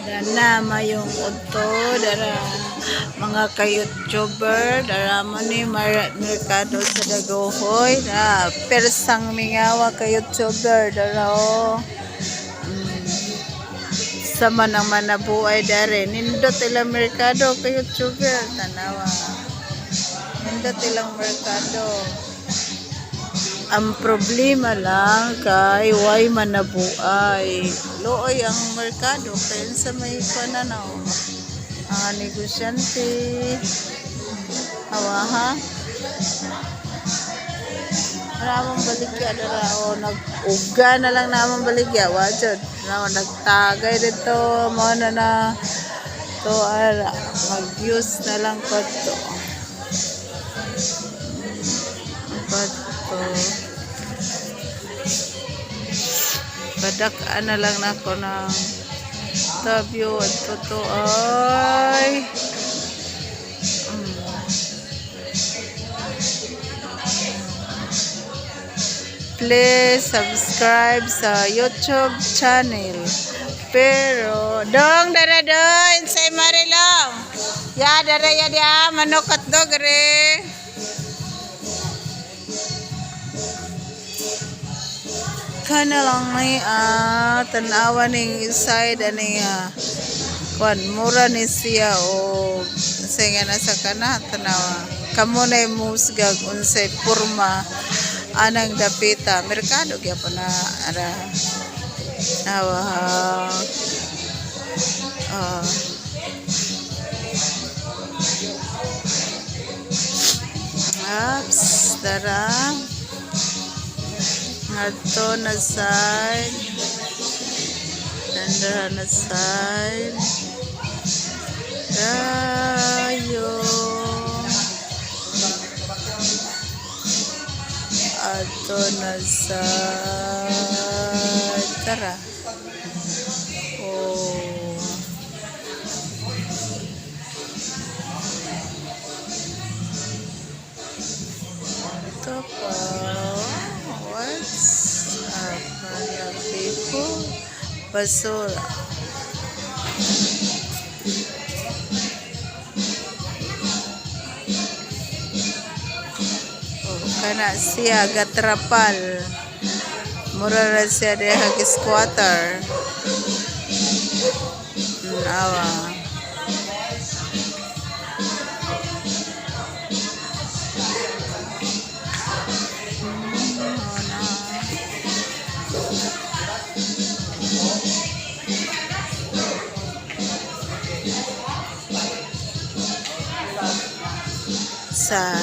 Dana mayong udto dara mga ka-YouTuber dara man ni merkado sa Dagohoy na persang mingawa ka-YouTuber dara o. Sama naman nabuhay dare nindot ilang merkado ka-YouTuber tanawa. Nindot ilang merkado. Ang problema lang kay why man nabuhay. Looy ang merkado kaya sa may pananaw. Ang negosyante. Hawa. Maramang baligya dara o nag-uga na lang naman baligya. Wajod. Nagtagay dito. Mo na to ara. Mag-use na lang ko to. Padak-an na lang nako ng tabyo at toto ay please subscribe sa YouTube channel pero dong dara insay marilong ya dara ya dia manukat dogre kana lang may tanawa ning side ani kwan mura ni siya o singa na sa kana tanawa kamo na musgag unsay porma anang dapita merkado gyapon na ara awa apps dara ato na side tanda na side ayo ato na side tara ito pa people basura kana siya gatrapal mura ra siya deha squatter awa sa